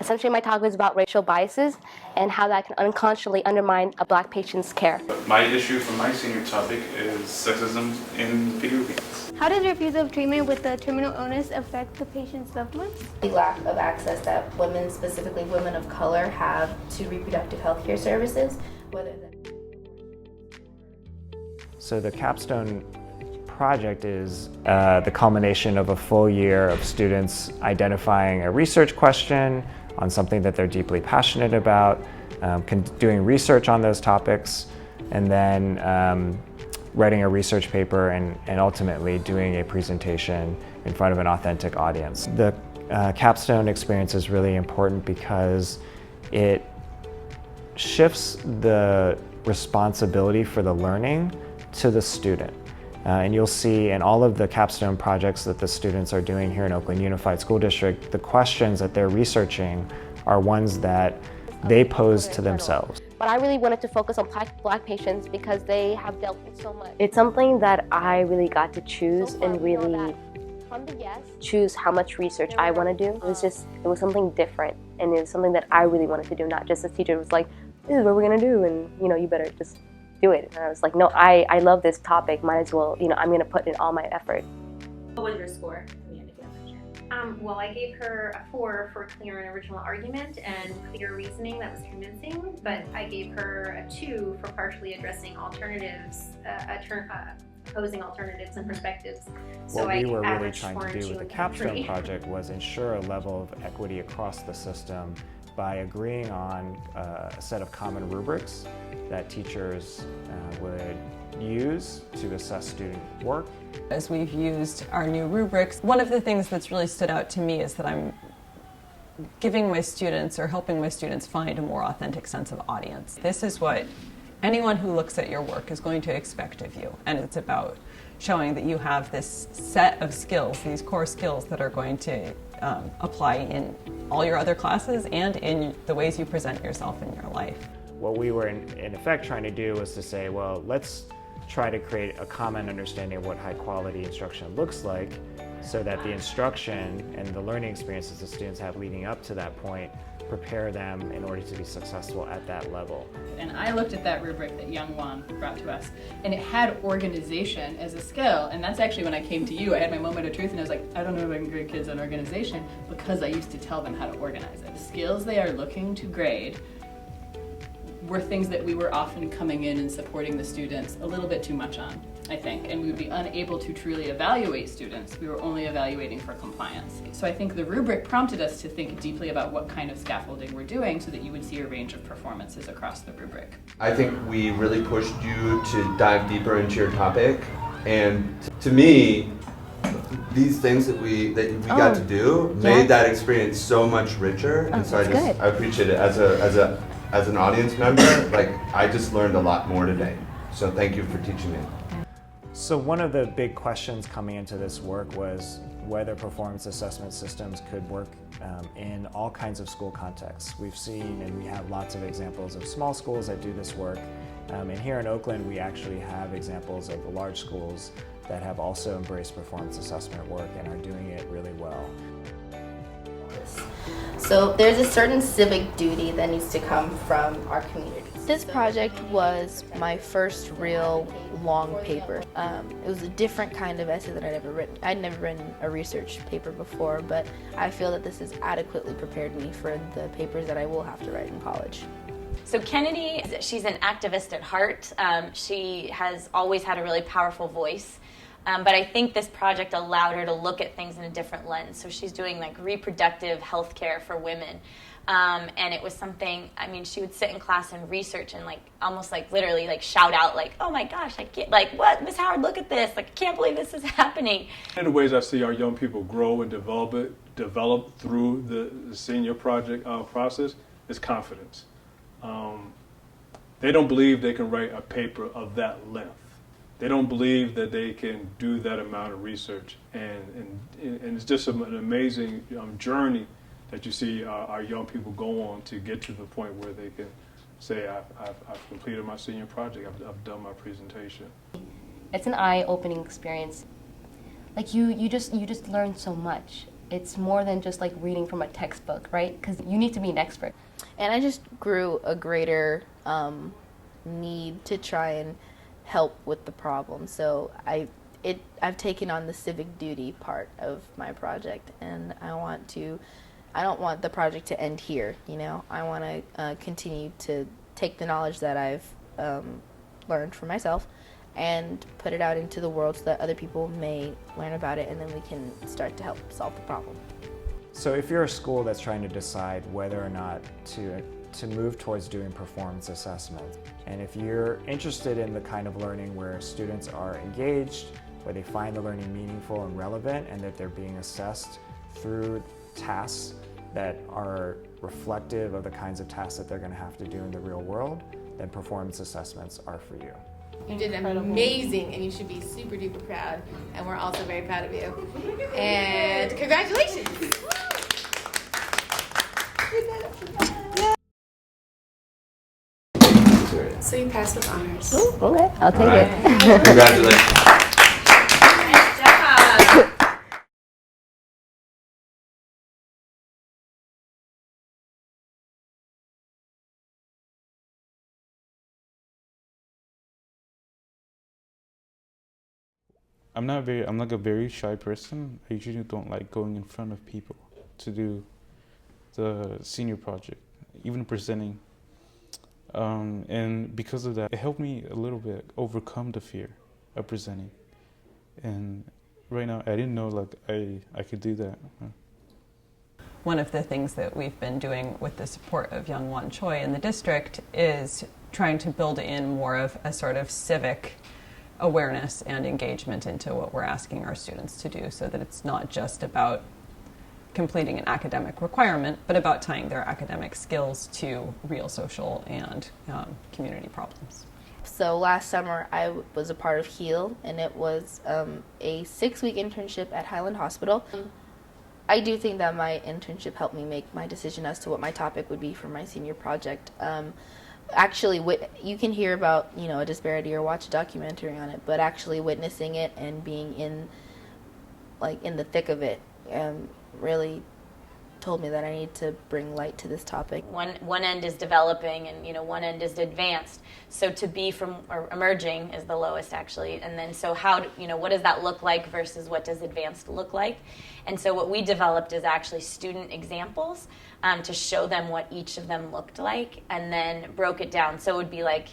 Essentially, my talk was about racial biases and how that can unconsciously undermine a Black patient's care. My issue for my senior topic is sexism in video games. How does refusal of treatment with the terminal illness affect the patient's loved ones? The lack of access that women, specifically women of color, have to reproductive health care services, whether that... So the capstone project is the culmination of a full year of students identifying a research question on something that they're deeply passionate about, doing research on those topics, and then writing a research paper and ultimately doing a presentation in front of an authentic audience. The capstone experience is really important because it shifts the responsibility for the learning to the student. And you'll see in all of the capstone projects that the students are doing here in Oakland Unified School District, the questions that they're researching are ones that they pose to themselves. But I really wanted to focus on Black patients because they have dealt with so much. It's something that I really got to choose and really choose how much research I want to do. It was something different, and it was something that I really wanted to do, not just the teacher was like, this is what we're gonna do, and you better just do it. And I was like, no, I love this topic, might as well, I'm going to put in all my effort. What was your score? Well, I gave her a 4 for clear and original argument and clear reasoning that was convincing, but I gave her a 2 for partially addressing alternatives, opposing alternatives and perspectives. So what we were really trying to do with the capstone project was ensure a level of equity across the system by agreeing on a set of common rubrics that teachers would use to assess student work. As we've used our new rubrics, one of the things that's really stood out to me is that I'm giving my students or helping my students find a more authentic sense of audience. This is what anyone who looks at your work is going to expect of you, and it's about showing that you have this set of skills, these core skills that are going to apply in all your other classes and in the ways you present yourself in your life. What we were in effect trying to do was to say, well, let's try to create a common understanding of what high quality instruction looks like so that the instruction and the learning experiences the students have leading up to that point prepare them in order to be successful at that level. And I looked at that rubric that Young Wan brought to us, and it had organization as a skill, and that's actually when I came to you. I had my moment of truth and I was like, I don't know if I can grade kids on organization because I used to tell them how to organize it. The skills they are looking to grade were things that we were often coming in and supporting the students a little bit too much on, I think, and we would be unable to truly evaluate students. We were only evaluating for compliance. So I think the rubric prompted us to think deeply about what kind of scaffolding we're doing so that you would see a range of performances across the rubric. I think we really pushed you to dive deeper into your topic, and to me, these things that we got to do made that experience so much richer, and so I appreciate it as an audience member. Like, I just learned a lot more today. So thank you for teaching me. So one of the big questions coming into this work was whether performance assessment systems could work in all kinds of school contexts. We've seen and we have lots of examples of small schools that do this work. And here in Oakland, we actually have examples of the large schools that have also embraced performance assessment work and are doing it really well. So there's a certain civic duty that needs to come from our community. This project was my first real long paper. It was a different kind of essay that I'd ever written. I'd never written a research paper before, but I feel that this has adequately prepared me for the papers that I will have to write in college. So Kennedy, she's an activist at heart. She has always had a really powerful voice. But I think this project allowed her to look at things in a different lens. So she's doing like reproductive health care for women. And it was something, she would sit in class and research and almost literally shout out oh my gosh, I can't, what, Miss Howard, look at this. I can't believe this is happening. One of the ways I see our young people grow and develop through the senior project process is confidence. They don't believe they can write a paper of that length. They don't believe that they can do that amount of research, and it's just an amazing journey that you see our young people go on to get to the point where they can say, I've completed my senior project, I've done my presentation. It's an eye-opening experience. You just learn so much. it's more than just like reading from a textbook, right? Because you need to be an expert. And I just grew a greater need to try and help with the problem. So I've taken on the civic duty part of my project, and I don't want the project to end here, you know. I want to continue to take the knowledge that I've learned for myself and put it out into the world so that other people may learn about it, and then we can start to help solve the problem. So if you're a school that's trying to decide whether or not to move towards doing performance assessments, and if you're interested in the kind of learning where students are engaged, where they find the learning meaningful and relevant, and that they're being assessed through tasks that are reflective of the kinds of tasks that they're going to have to do in the real world, then performance assessments are for you. You did amazing, and you should be super duper proud, and we're also very proud of you. And congratulations! So you passed with honors. Ooh, okay, I'll take it. Congratulations. Nice job. I'm like a very shy person. I usually don't like going in front of people to do the senior project, even presenting. And because of that, it helped me a little bit overcome the fear of presenting. And right now, I didn't know like I could do that. One of the things that we've been doing with the support of Young Won Choi in the district is trying to build in more of a sort of civic awareness and engagement into what we're asking our students to do, so that it's not just about completing an academic requirement, but about tying their academic skills to real social and community problems. So last summer I was a part of HEAL, and it was a 6-week internship at Highland Hospital. I do think that my internship helped me make my decision as to what my topic would be for my senior project. Actually, you can hear about, you know, a disparity or watch a documentary on it, but actually witnessing it and being in the thick of it really told me that I need to bring light to this topic. One end is developing, and one end is advanced. So to be from or emerging is the lowest actually, and then so how what does that look like versus what does advanced look like? And so what we developed is actually student examples to show them what each of them looked like, and then broke it down. So it would be like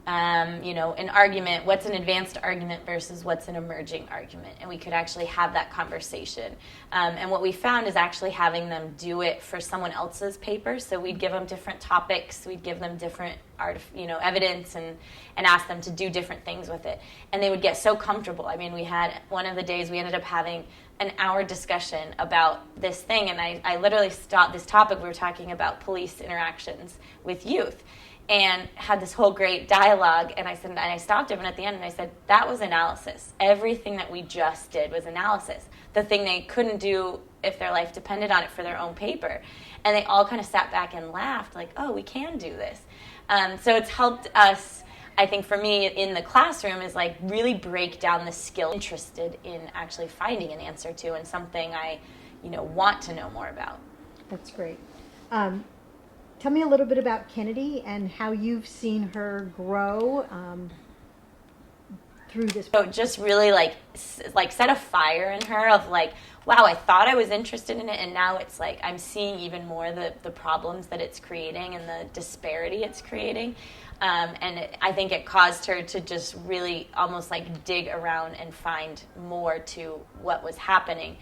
an argument, what's an advanced argument versus what's an emerging argument, and we could actually have that conversation. And what we found is actually having them do it for someone else's paper. So we'd give them different topics, we'd give them different evidence, and ask them to do different things with it. And they would get so comfortable. I mean, we had one of the days we ended up having an hour discussion about this thing, and I literally stopped this topic. We were talking about police interactions with youth, and had this whole great dialogue, and I stopped him, and at the end, and I said, that was analysis. Everything that we just did was analysis. The thing they couldn't do if their life depended on it for their own paper. And they all kind of sat back and laughed, like, oh, we can do this. So it's helped us, I think for me, in the classroom, is like really break down the skill interested in actually finding an answer to, and something I, want to know more about. That's great. Tell me a little bit about Kennedy and how you've seen her grow through this. So just really like set a fire in her of like, wow, I thought I was interested in it, and now it's like I'm seeing even more the problems that it's creating and the disparity it's creating. I think it caused her to just really almost like dig around and find more to what was happening.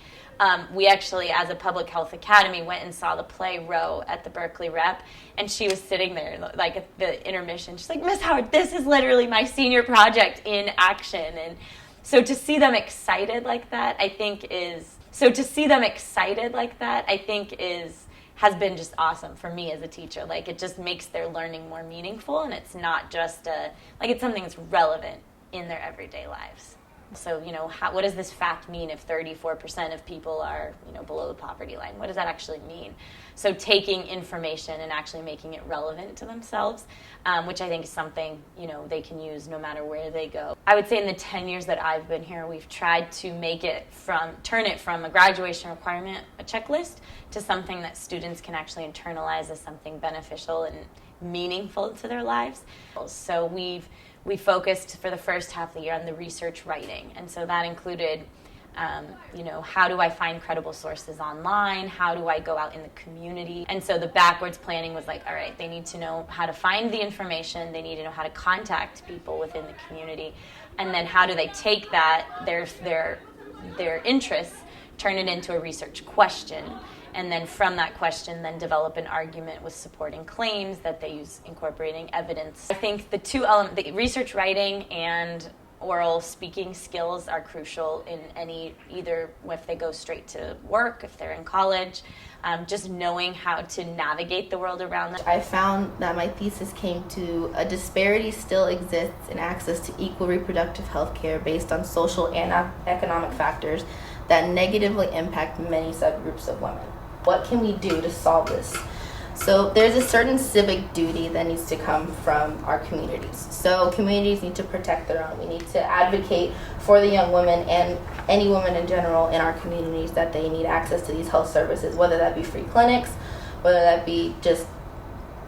We actually, as a public health academy, went and saw the play Row at the Berkeley Rep, and she was sitting there like at the intermission. She's like, Miss Howard, this is literally my senior project in action. And so to see them excited like that, I think has been just awesome for me as a teacher. Like, it just makes their learning more meaningful, and it's not just it's something that's relevant in their everyday lives. So, what does this fact mean if 34% of people are, below the poverty line? What does that actually mean? So taking information and actually making it relevant to themselves, which I think is something, they can use no matter where they go. I would say in the 10 years that I've been here, we've tried to turn it from a graduation requirement, a checklist, to something that students can actually internalize as something beneficial and meaningful to their lives. So we focused for the first half of the year on the research writing. And so that included, how do I find credible sources online? How do I go out in the community? And so the backwards planning was like, all right, they need to know how to find the information. They need to know how to contact people within the community. And then how do they take that, their interests, turn it into a research question, and then from that question then develop an argument with supporting claims that they use incorporating evidence. I think the two elements, the research writing and oral speaking skills, are crucial in either if they go straight to work, if they're in college, just knowing how to navigate the world around them. I found that my thesis came to a disparity still exists in access to equal reproductive health care based on social and economic factors that negatively impact many subgroups of women. What can we do to solve this? So there's a certain civic duty that needs to come from our communities. So communities need to protect their own. We need to advocate for the young women and any woman in general in our communities that they need access to these health services, whether that be free clinics, whether that be just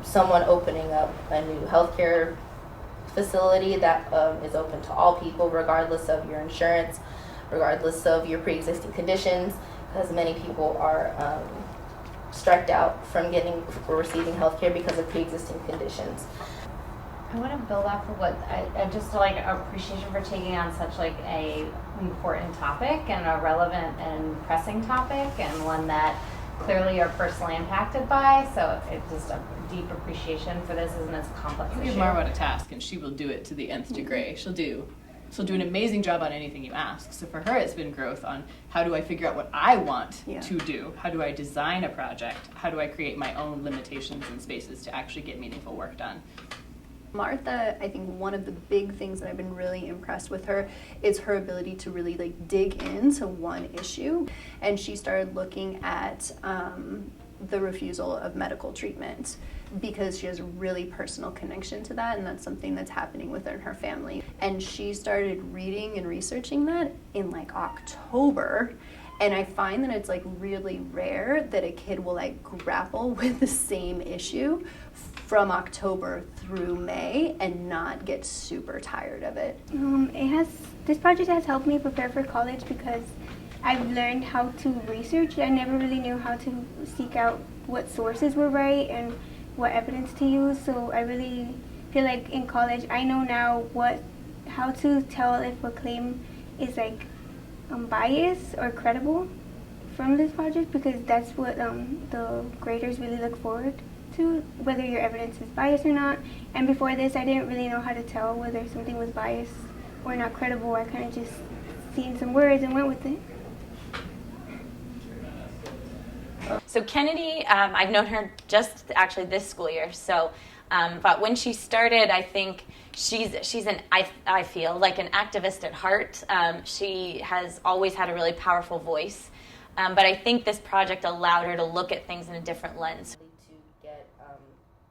someone opening up a new healthcare facility that is open to all people, regardless of your insurance, regardless of your pre-existing conditions, because many people are struck out from receiving health care because of pre-existing conditions. I want to build off of what I just like appreciation for taking on such like a important topic and a relevant and pressing topic, and one that clearly you're personally impacted by. So it's just a deep appreciation for this, and it's a complex issue. Give Marwa a task and she will do it to the nth degree. She'll do an amazing job on anything you ask. So for her, it's been growth on how do I figure out what I want to do? How do I design a project? How do I create my own limitations and spaces to actually get meaningful work done? Martha, I think one of the big things that I've been really impressed with her is her ability to really dig into one issue. And she started looking at the refusal of medical treatment because she has a really personal connection to that, and that's something that's happening within her family. And she started reading and researching that in October. And I find that it's really rare that a kid will grapple with the same issue from October through May and not get super tired of it. This project has helped me prepare for college because I've learned how to research. I never really knew how to seek out what sources were right and what evidence to use. So I really feel like in college I know now how to tell if a claim is biased or credible from this project, because that's what the graders really look forward to, whether your evidence is biased or not. And before this, I didn't really know how to tell whether something was biased or not credible. I kind of just seen some words and went with it. So Kennedy, I've known her just actually this school year. So, but when she started, I think she's I feel like an activist at heart. She has always had a really powerful voice, but I think this project allowed her to look at things in a different lens. To get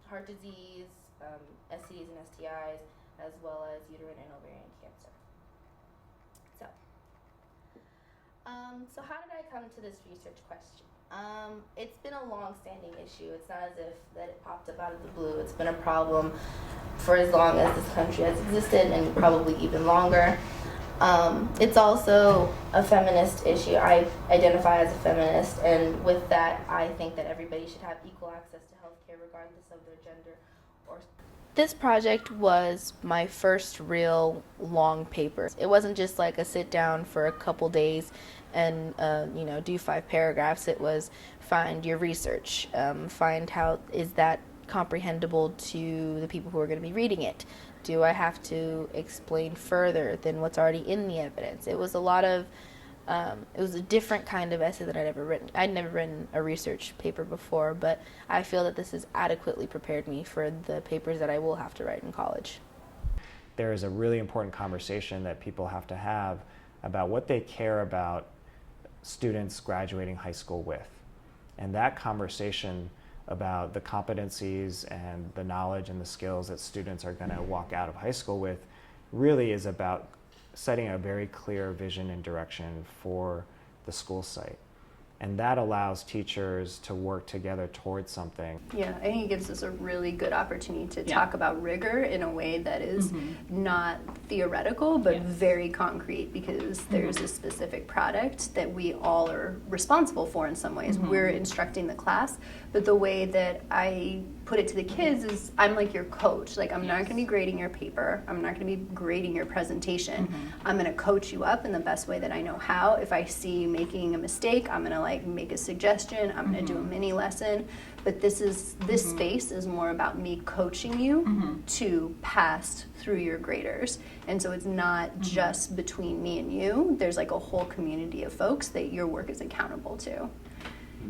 heart disease, STDs and STIs, as well as uterine and ovarian cancer. So how did I come to this research question? It's been a long-standing issue. It's not as if that it popped up out of the blue. It's been a problem for as long as this country has existed, and probably even longer. It's also a feminist issue. I identify as a feminist, and with that, I think that everybody should have equal access to healthcare regardless of their gender. This project was my first real long paper. It wasn't just a sit down for a couple days and do 5 paragraphs. It was find your research, find how is that comprehensible to the people who are going to be reading it. Do I have to explain further than what's already in the evidence? It was it was a different kind of essay that I'd ever written. I'd never written a research paper before, but I feel that this has adequately prepared me for the papers that I will have to write in college. There is a really important conversation that people have to have about what they care about students graduating high school with. And that conversation about the competencies and the knowledge and the skills that students are going to walk out of high school with really is about setting a very clear vision and direction for the school site. And that allows teachers to work together towards something. Yeah, I think it gives us a really good opportunity to talk about rigor in a way that is not theoretical, but very concrete, because there's a specific product that we all are responsible for in some ways. We're instructing the class, but the way that I put it to the kids is I'm like your coach. Like, I'm not going to be grading your paper. I'm not going to be grading your presentation. I'm going to coach you up in the best way that I know how. If I see you making a mistake, I'm going to like make a suggestion. I'm going to do a mini lesson. But this space is more about me coaching you to pass through your graders. And so it's not just between me and you. There's like a whole community of folks that your work is accountable to.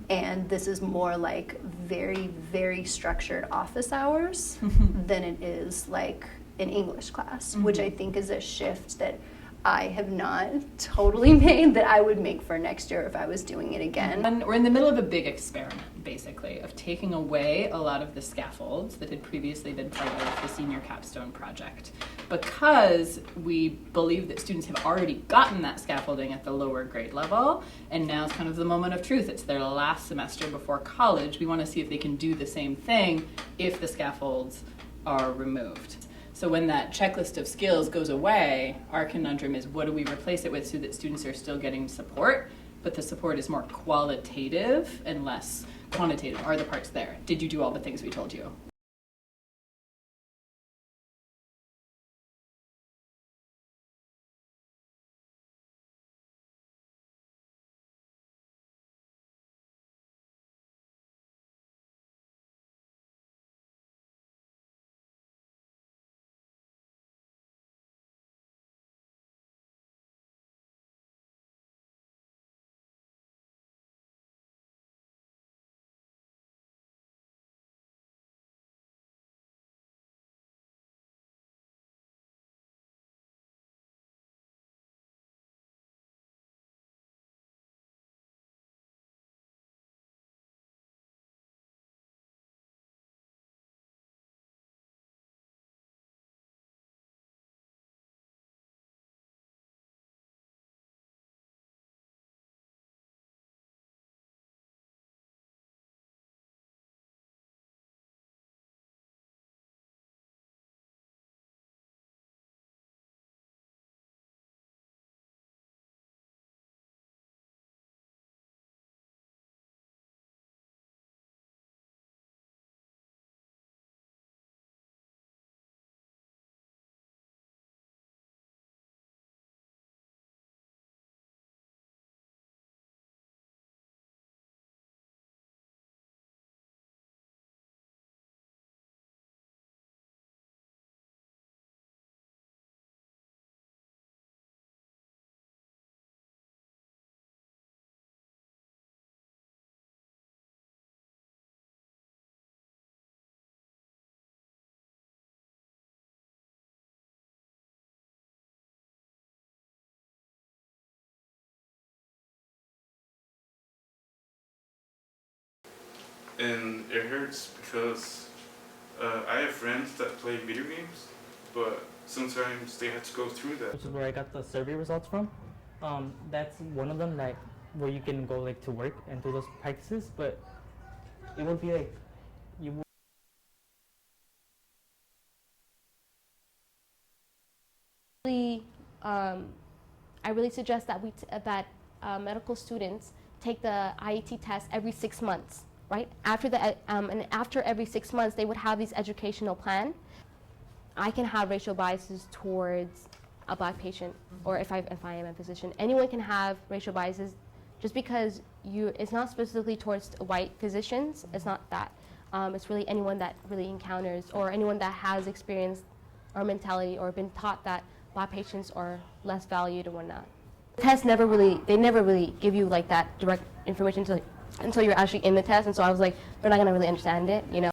And this is more like very, very structured office hours than it is like an English class, which I think is a shift that I have not totally made that I would make for next year if I was doing it again. And we're in the middle of a big experiment, basically, of taking away a lot of the scaffolds that had previously been part of the senior capstone project. Because we believe that students have already gotten that scaffolding at the lower grade level, and now it's kind of the moment of truth. It's their last semester before college. We want to see if they can do the same thing if the scaffolds are removed. So when that checklist of skills goes away, our conundrum is what do we replace it with so that students are still getting support, but the support is more qualitative and less quantitative. Are the parts there? Did you do all the things we told you? And it hurts because I have friends that play video games, but sometimes they have to go through that. Which is where I got the survey results from. That's one of them, like where you can go like to work and do those practices, but it would be like you. I really suggest that medical students take the IET test every 6 months, right? And after every 6 months, they would have these educational plan. I can have racial biases towards a Black patient, or if I am a physician. Anyone can have racial biases, just because it's not specifically towards white physicians. It's not that. It's really anyone that really encounters, or anyone that has experienced our mentality or been taught that Black patients are less valued and whatnot. Tests never really give you like that direct information until you're actually in the test, and so I was like, they're not gonna really understand it, you know?